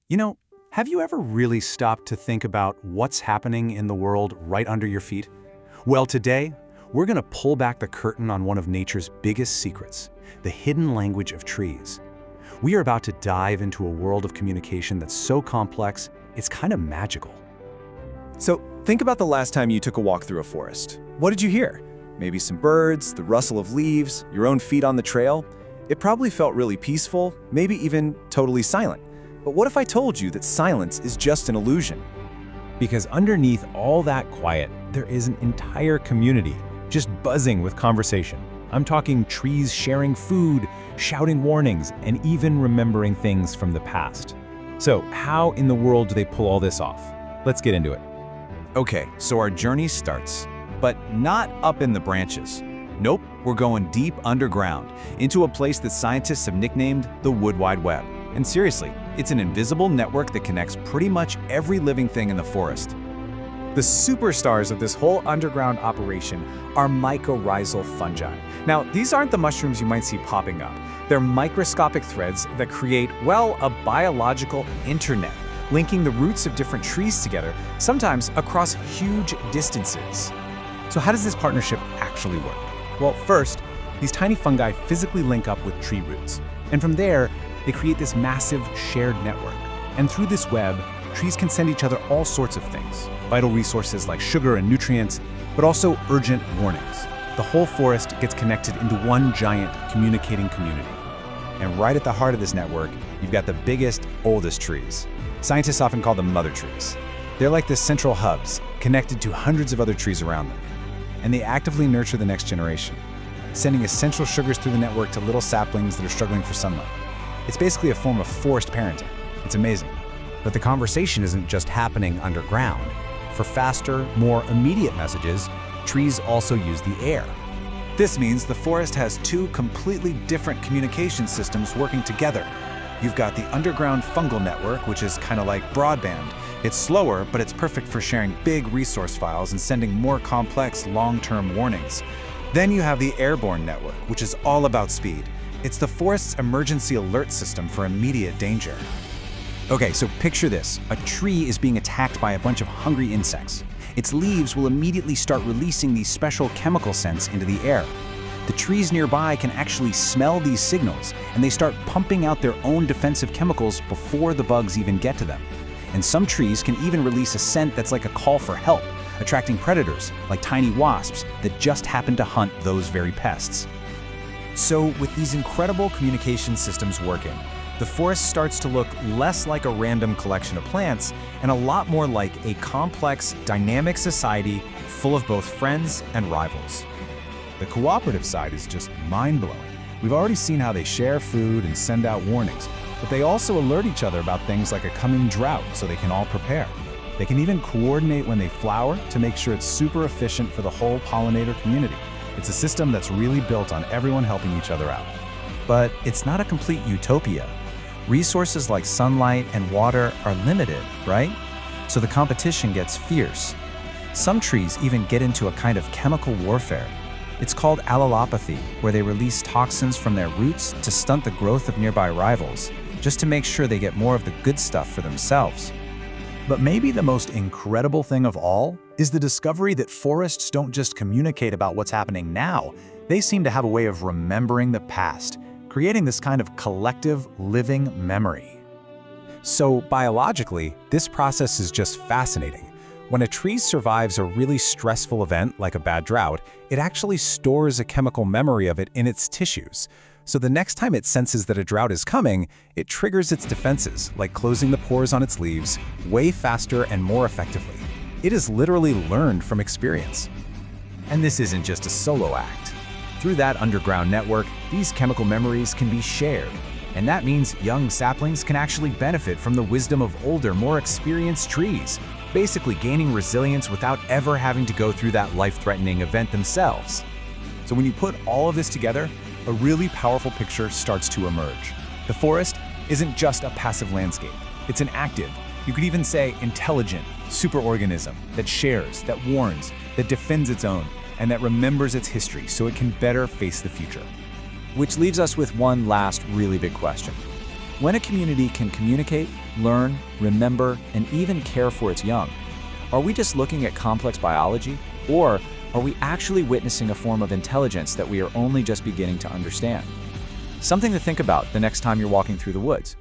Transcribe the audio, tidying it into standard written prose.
You know, have you ever really stopped to think about what's happening in the world right under your feet? Well, today, we're going to pull back the curtain on one of nature's biggest secrets, the hidden language of trees. We are about to dive into a world of communication that's so complex, it's kind of magical. So, think about the last time you took a walk through a forest. What did you hear? Maybe some birds, the rustle of leaves, your own feet on the trail? It probably felt really peaceful, maybe even totally silent. But what if I told you that silence is just an illusion? Because underneath all that quiet, there is an entire community just buzzing with conversation. I'm talking trees sharing food, shouting warnings, and even remembering things from the past. So, how in the world do they pull all this off? Let's get into it. Okay, so our journey starts, but not up in the branches. Nope, we're going deep underground, into a place that scientists have nicknamed the Wood Wide Web. And seriously, it's an invisible network that connects pretty much every living thing in the forest. The superstars of this whole underground operation are mycorrhizal fungi. Now, these aren't the mushrooms you might see popping up. They're microscopic threads that create, well, a biological internet, linking the roots of different trees together, sometimes across huge distances. So how does this partnership actually work? Well, first, these tiny fungi physically link up with tree roots. And from there, they create this massive shared network. And through this web, trees can send each other all sorts of things. Vital resources like sugar and nutrients, but also urgent warnings. The whole forest gets connected into one giant communicating community. And right at the heart of this network, you've got the biggest, oldest trees. Scientists often call them mother trees. They're like the central hubs, connected to hundreds of other trees around them. And they actively nurture the next generation, sending essential sugars through the network to little saplings that are struggling for sunlight. It's basically a form of forced parenting. It's amazing. But the conversation isn't just happening underground. For faster, more immediate messages, trees also use the air. This means the forest has two completely different communication systems working together. You've got the underground fungal network, which is kind of like broadband. It's slower, but it's perfect for sharing big resource files and sending more complex long-term warnings. Then you have the airborne network, which is all about speed. It's the forest's emergency alert system for immediate danger. Okay, so picture this. A tree is being attacked by a bunch of hungry insects. Its leaves will immediately start releasing these special chemical scents into the air. The trees nearby can actually smell these signals, and they start pumping out their own defensive chemicals before the bugs even get to them. And some trees can even release a scent that's like a call for help, attracting predators, like tiny wasps that just happen to hunt those very pests. So with these incredible communication systems working, the forest starts to look less like a random collection of plants and a lot more like a complex, dynamic society full of both friends and rivals. The cooperative side is just mind-blowing. We've already seen how they share food and send out warnings, but they also alert each other about things like a coming drought so they can all prepare. They can even coordinate when they flower to make sure it's super efficient for the whole pollinator community. It's a system that's really built on everyone helping each other out. But it's not a complete utopia. Resources like sunlight and water are limited, right? So the competition gets fierce. Some trees even get into a kind of chemical warfare. It's called allelopathy, where they release toxins from their roots to stunt the growth of nearby rivals, just to make sure they get more of the good stuff for themselves. But maybe the most incredible thing of all is the discovery that forests don't just communicate about what's happening now, they seem to have a way of remembering the past, creating this kind of collective living memory. So biologically, this process is just fascinating. When a tree survives a really stressful event like a bad drought, it actually stores a chemical memory of it in its tissues. So the next time it senses that a drought is coming, it triggers its defenses, like closing the pores on its leaves, way faster and more effectively. It is literally learned from experience. And this isn't just a solo act. Through that underground network, these chemical memories can be shared. And that means young saplings can actually benefit from the wisdom of older, more experienced trees, basically gaining resilience without ever having to go through that life-threatening event themselves. So when you put all of this together, a really powerful picture starts to emerge. The forest isn't just a passive landscape. It's an active, you could even say intelligent, superorganism that shares, that warns, that defends its own, and that remembers its history so it can better face the future. Which leaves us with one last really big question. When a community can communicate, learn, remember, and even care for its young, are we just looking at complex biology, or are we actually witnessing a form of intelligence that we are only just beginning to understand? Something to think about the next time you're walking through the woods.